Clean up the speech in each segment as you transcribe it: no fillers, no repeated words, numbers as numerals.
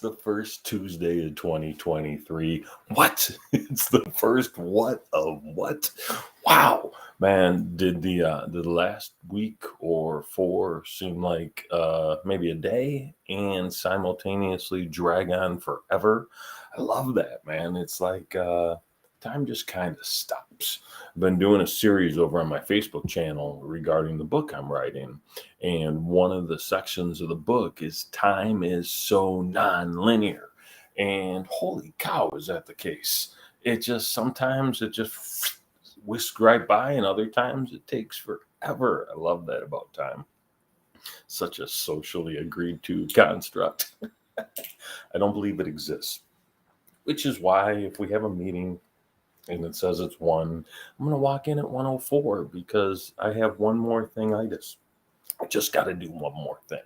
The first Tuesday of 2023. What? It's the first what of what? Wow, man! Did the last week or four seem like maybe a day and simultaneously drag on forever? I love that, man. It's like time just kind of stops. I've been doing a series over on my Facebook channel regarding the book I'm writing, and one of the sections of the book is time is so non-linear. And holy cow, is that the case? It just sometimes it just whisks right by, and other times it takes forever. I love that about time. Such a socially agreed to construct. I don't believe it exists, which is why if we have a meeting and it says it's one, I'm going to walk in at 104 because I have one more thing I just got to do one more thing.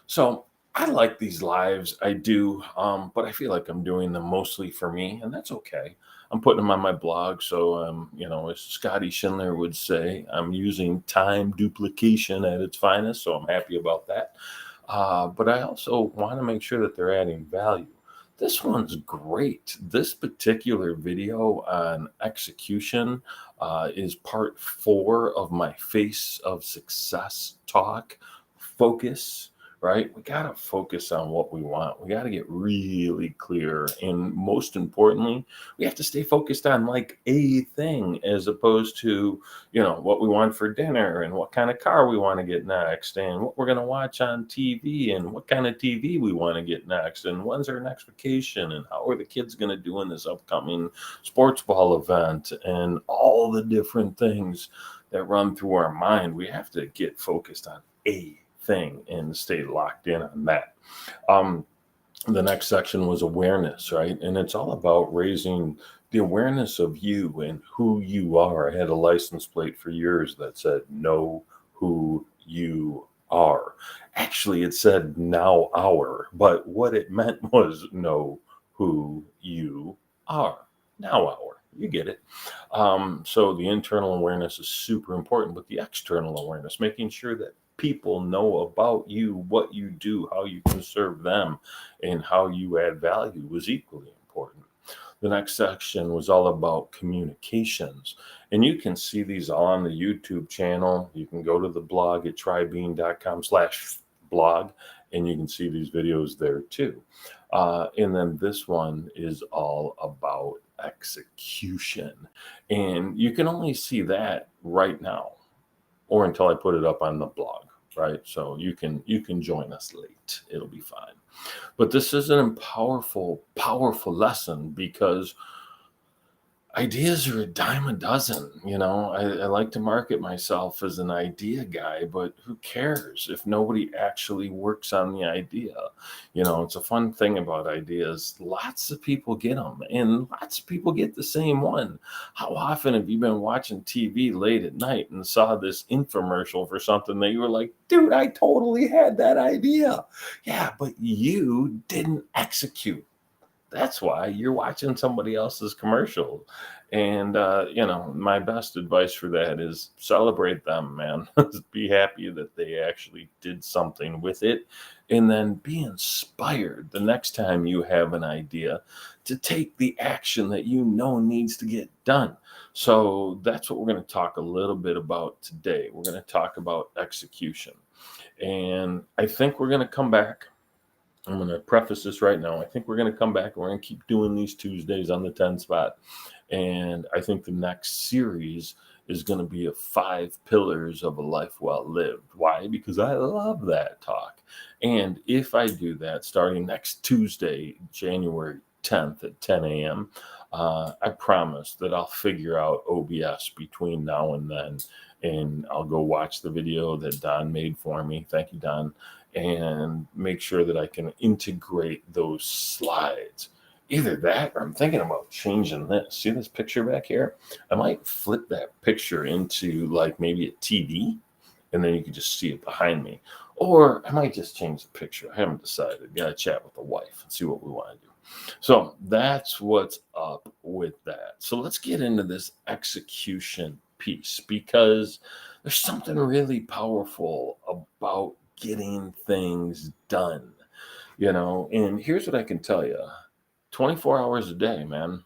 So I like these lives. I do. But I feel like I'm doing them mostly for me, and that's okay. I'm putting them on my blog. So, as Scotty Schindler would say, I'm using time duplication at its finest. So I'm happy about that. But I also want to make sure that they're adding value. This one's great. This particular video on execution is part 4 of my Face of Success talk. Focus, right? We got to focus on what we want. We got to get really clear. And most importantly, we have to stay focused on like a thing as opposed to, what we want for dinner and what kind of car we want to get next and what we're going to watch on TV and what kind of TV we want to get next and when's our next vacation and how are the kids going to do in this upcoming sports ball event and all the different things that run through our mind. We have to get focused on a thing and stay locked in on that. The next section was awareness, right? And it's all about raising the awareness of you and who you are. I had a license plate for years that said, know who you are. Actually, it said now our, but what it meant was know who you are. Now our. You get it. So the internal awareness is super important, but the external awareness, making sure that people know about you, what you do, how you can serve them, and how you add value was equally important. The next section was all about communications. And you can see these all on the YouTube channel. You can go to the blog at trybean.com/blog, and you can see these videos there too. And then this one is all about execution. And you can only see that right now or until I put it up on the blog, right? So you can join us late. It'll be fine. But this is a powerful lesson because ideas are a dime a dozen. I like to market myself as an idea guy, but who cares if nobody actually works on the idea? It's a fun thing about ideas. Lots of people get them, and lots of people get the same one. How often have you been watching TV late at night and saw this infomercial for something that you were like, dude, I totally had that idea. Yeah, but you didn't execute. That's why you're watching somebody else's commercial. And, my best advice for that is celebrate them, man. Be happy that they actually did something with it. And then be inspired the next time you have an idea to take the action that needs to get done. So that's what we're going to talk a little bit about today. We're going to talk about execution. And I think we're going to come back. I'm going to preface this right now. I think we're going to come back and we're going to keep doing these Tuesdays on the 10 spot. And I think the next series is going to be a 5 pillars of a life well lived. Why? Because I love that talk. And if I do that starting next Tuesday, January 10th at 10 a.m., I promise that I'll figure out OBS between now and then. And I'll go watch the video that Don made for me. Thank you, Don. And make sure that I can integrate those slides. Either that or I'm thinking about changing this. See this picture back here? I might flip that picture into like maybe a TV and then you can just see it behind me. Or I might just change the picture. I haven't decided. Got to chat with the wife and see what we want to do. So that's what's up with that. So let's get into this execution piece because there's something really powerful about getting things done. And here's what I can tell you: 24 hours a day, man.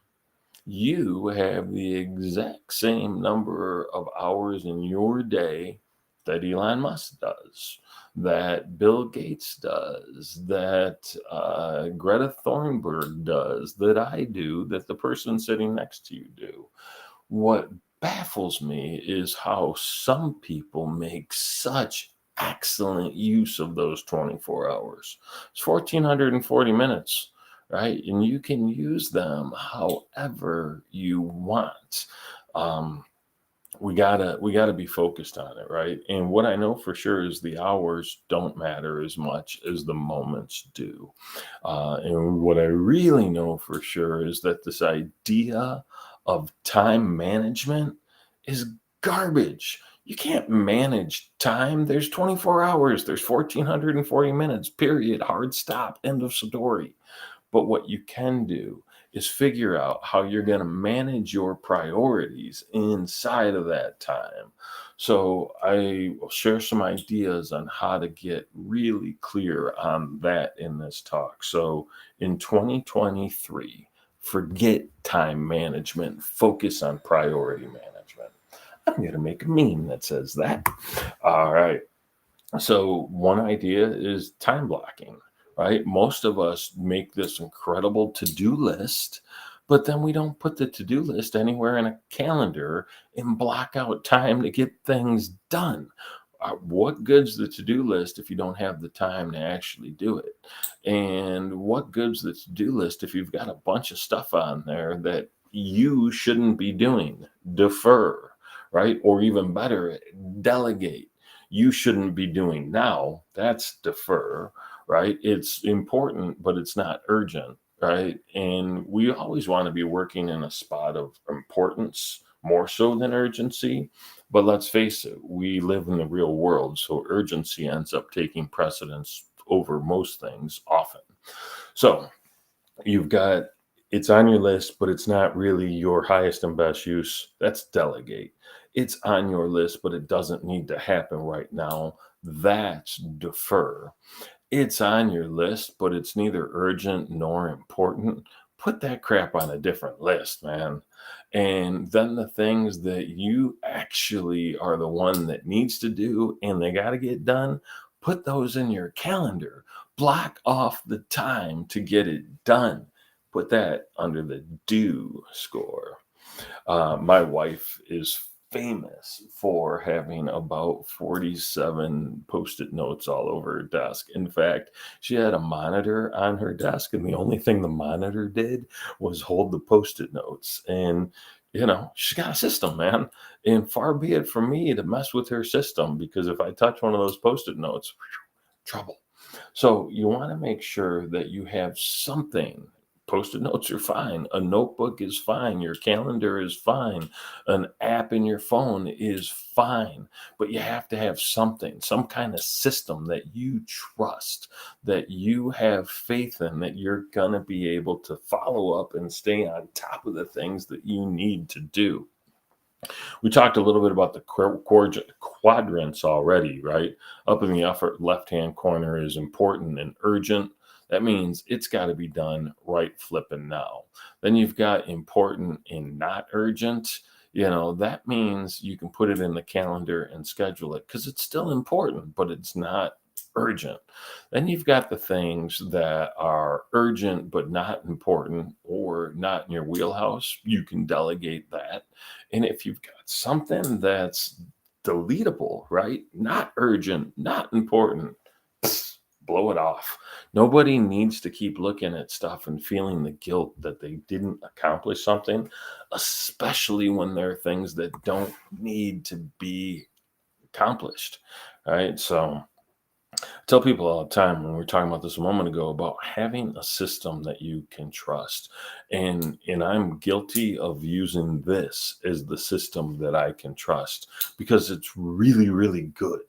You have the exact same number of hours in your day that Elon Musk does, that Bill Gates does, that Greta Thunberg does, that I do, that the person sitting next to you do. What baffles me is how some people make such excellent use of those 24 hours. It's 1,440 minutes, right? And you can use them however you want. Um, we gotta be focused on it, right? And what I know for sure is the hours don't matter as much as the moments do. And what I really know for sure is that this idea of time management is garbage. You can't manage time. There's 24 hours, there's 1,440 minutes, period, hard stop, end of story. But what you can do is figure out how you're going to manage your priorities inside of that time. So I will share some ideas on how to get really clear on that in this talk. So in 2023, forget time management, focus on priority management. I'm going to make a meme that says that. All right. So one idea is time blocking, right? Most of us make this incredible to-do list, but then we don't put the to-do list anywhere in a calendar and block out time to get things done. What good's the to-do list if you don't have the time to actually do it? And what good's the to-do list if you've got a bunch of stuff on there that you shouldn't be doing? Defer, right? Or even better, delegate. You shouldn't be doing now. That's defer, right? It's important, but it's not urgent, right? And we always want to be working in a spot of importance more so than urgency. But let's face it, we live in the real world, so urgency ends up taking precedence over most things often. So you've got it's on your list, but it's not really your highest and best use. That's delegate. It's on your list, but it doesn't need to happen right now. That's defer. It's on your list, but it's neither urgent nor important. Put that crap on a different list, man. And then the things that you actually are the one that needs to do and they got to get done, put those in your calendar. Block off the time to get it done. Put that under the do score. My wife is famous for having about 47 post-it notes all over her desk. In fact, she had a monitor on her desk, and the only thing the monitor did was hold the post-it notes. And she's got a system, man. And far be it from me to mess with her system, because if I touch one of those post-it notes, trouble. So you want to make sure that you have something. Post-it notes are fine. A notebook is fine. Your calendar is fine. An app in your phone is fine. But you have to have something, some kind of system that you trust, that you have faith in, that you're going to be able to follow up and stay on top of the things that you need to do. We talked a little bit about the quadrants already, right? Up in the upper left-hand corner is important and urgent. That means it's got to be done right flipping now. Then you've got important and not urgent. That means you can put it in the calendar and schedule it because it's still important, but it's not urgent. Then you've got the things that are urgent but not important or not in your wheelhouse. You can delegate that. And if you've got something that's deletable, right? Not urgent, not important, blow it off. Nobody needs to keep looking at stuff and feeling the guilt that they didn't accomplish something, especially when there are things that don't need to be accomplished, right? So I tell people all the time, when we were talking about this a moment ago, about having a system that you can trust. And I'm guilty of using this as the system that I can trust because it's really, really good.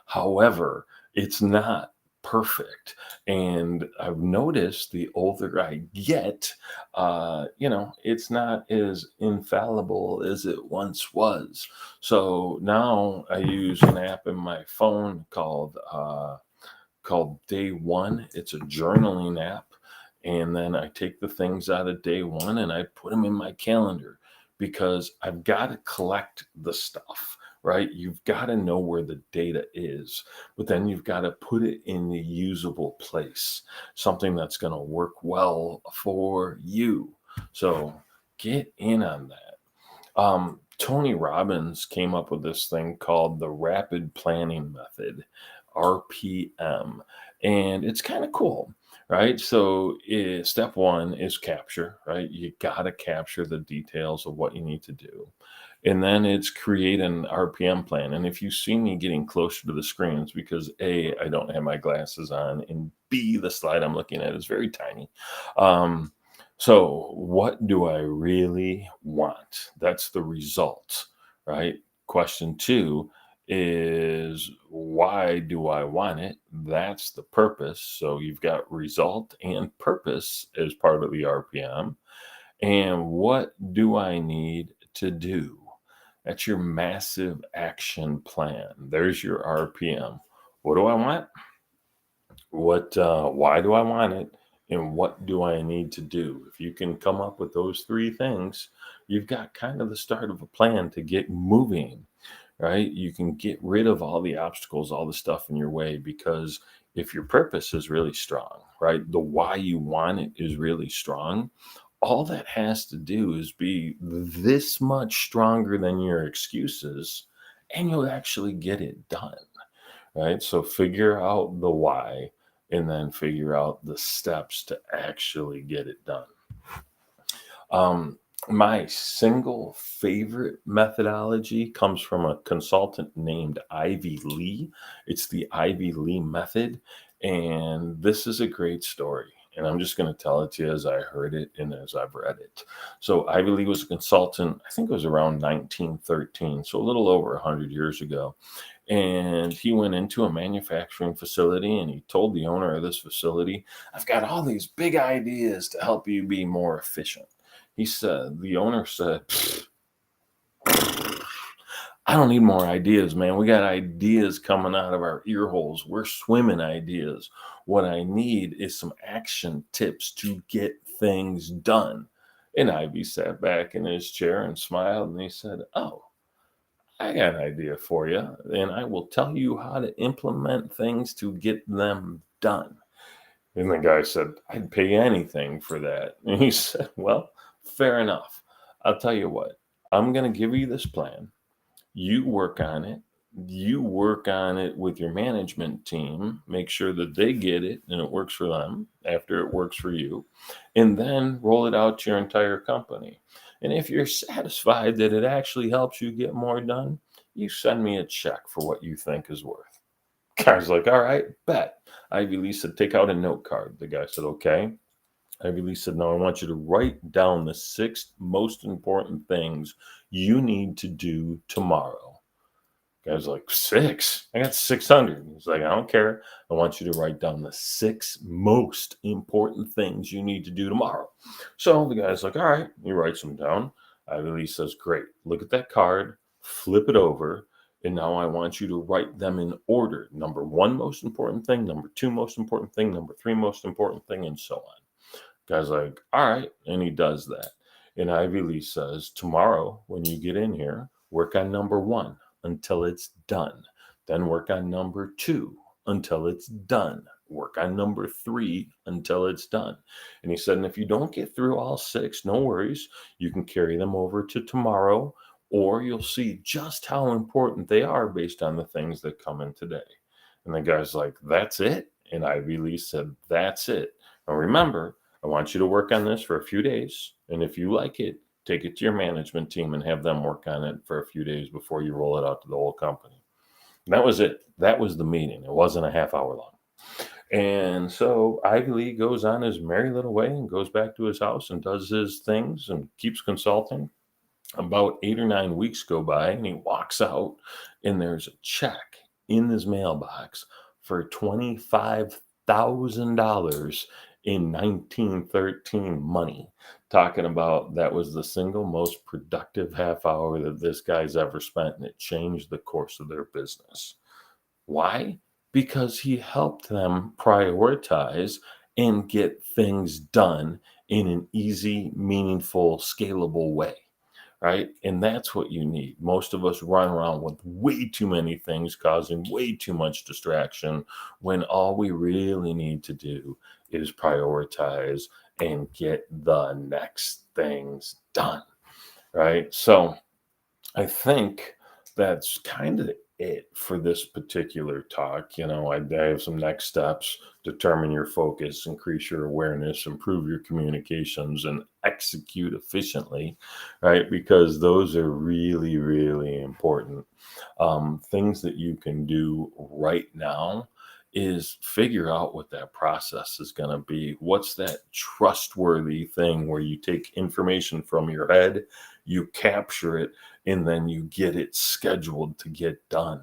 However, it's not perfect. And I've noticed the older I get, it's not as infallible as it once was. So now I use an app in my phone called Day One. It's a journaling app. And then I take the things out of day one and I put them in my calendar because I've got to collect the stuff, right? You've got to know where the data is, but then you've got to put it in the usable place, something that's going to work well for you. So get in on that. Tony Robbins came up with this thing called the Rapid Planning Method, RPM, and it's kind of cool, right? So, step one is capture, right? You got to capture the details of what you need to do. And then it's create an RPM plan. And if you see me getting closer to the screens, because A, I don't have my glasses on, and B, the slide I'm looking at is very tiny. Um, so, what do I really want? That's the result, right? Question two is why do I want it? That's the purpose. So, you've got result and purpose as part of the RPM. And what do I need to do? That's your massive action plan. There's your RPM. What do I want? Why do I want it? And what do I need to do? If you can come up with those three things, you've got kind of the start of a plan to get moving, right? You can get rid of all the obstacles, all the stuff in your way, because if your purpose is really strong, right? The why you want it is really strong. All that has to do is be this much stronger than your excuses, and you'll actually get it done, right? So figure out the why and then figure out the steps to actually get it done. My single favorite methodology comes from a consultant named Ivy Lee. It's the Ivy Lee method. And this is a great story. And I'm just going to tell it to you as I heard it and as I've read it. So, Ivy Lee was a consultant, I think it was around 1913, so a little over 100 years ago. And he went into a manufacturing facility and he told the owner of this facility, I've got all these big ideas to help you be more efficient. The owner said, I don't need more ideas, man. We got ideas coming out of our ear holes. We're swimming ideas. What I need is some action tips to get things done. And Ivy sat back in his chair and smiled and he said, Oh, I got an idea for you. And I will tell you how to implement things to get them done. And the guy said, I'd pay anything for that. And he said, Well, fair enough. I'll tell you what, I'm going to give you this plan. You work on it. You work on it with your management team. Make sure that they get it and it works for them after it works for you. And then roll it out to your entire company. And if you're satisfied that it actually helps you get more done, you send me a check for what you think is worth. Guy's like, all right, bet. Ivy Lee said, take out a note card. The guy said, okay. Ivy Lee said, no, I want you to write down the 6 most important things you need to do tomorrow. Guy's like, 6? I got 600. He's like, I don't care. I want you to write down the 6 most important things you need to do tomorrow. So the guy's like, all right. He writes them down. Ivy Lee says, great. Look at that card, flip it over. And now I want you to write them in order. Number 1 most important thing, number 2 most important thing, number 3 most important thing, and so on. Guy's like, all right. And he does that. And Ivy Lee says, tomorrow, when you get in here, work on number 1 until it's done. Then work on number 2 until it's done. Work on number 3 until it's done. And he said, and if you don't get through all 6, no worries. You can carry them over to tomorrow, or you'll see just how important they are based on the things that come in today. And the guy's like, that's it? And Ivy Lee said, that's it. Now remember, I want you to work on this for a few days. And if you like it, take it to your management team and have them work on it for a few days before you roll it out to the whole company. And that was it. That was the meeting. It wasn't a half hour long. And so Ivy Lee goes on his merry little way and goes back to his house and does his things and keeps consulting. About 8 or 9 weeks go by and he walks out and there's a check in his mailbox for $25,000 in 1913 money. Talking about that was the single most productive half hour that this guy's ever spent, and it changed the course of their business. Why? because he helped them prioritize and get things done in an easy, meaningful, scalable way. Right. And that's what you need. Most of us run around with way too many things, causing way too much distraction, when all we really need to do is prioritize and get the next things done. Right. So, I think that's kind of it for this particular talk. I have some next steps: determine your focus, increase your awareness, improve your communications, and execute efficiently, right? Because those are really, really important. Things that you can do right now is figure out what that process is going to be. What's that trustworthy thing where you take information from your head, you capture it, and then you get it scheduled to get done?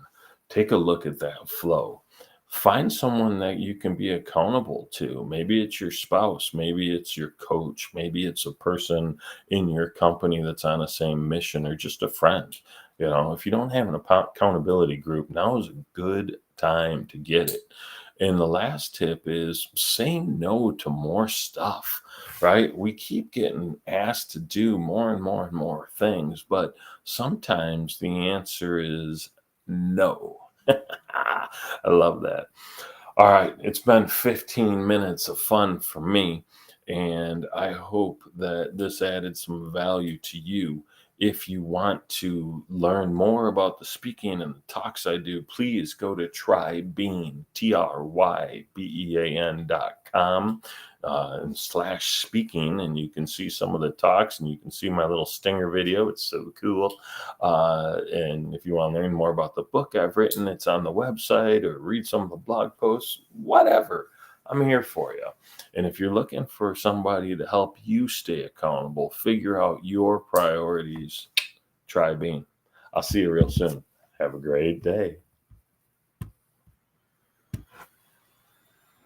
Take a look at that flow. Find someone that you can be accountable to. Maybe it's your spouse, maybe it's your coach, maybe it's a person in your company that's on the same mission, or just a friend. If you don't have an accountability group, now is a good time to get it. And the last tip is say no to more stuff, right? We keep getting asked to do more and more and more things, but sometimes the answer is no. I love that. All right, it's been 15 minutes of fun for me, and I hope that this added some value to you. If you want to learn more about the speaking and the talks I do, please go to Trybean, Trybean.com and slash speaking, and you can see some of the talks, and you can see my little stinger video. It's so cool. And if you want to learn more about the book I've written, it's on the website, or read some of the blog posts, whatever. I'm here for you. And if you're looking for somebody to help you stay accountable, figure out your priorities, try Bean. I'll see you real soon. Have a great day.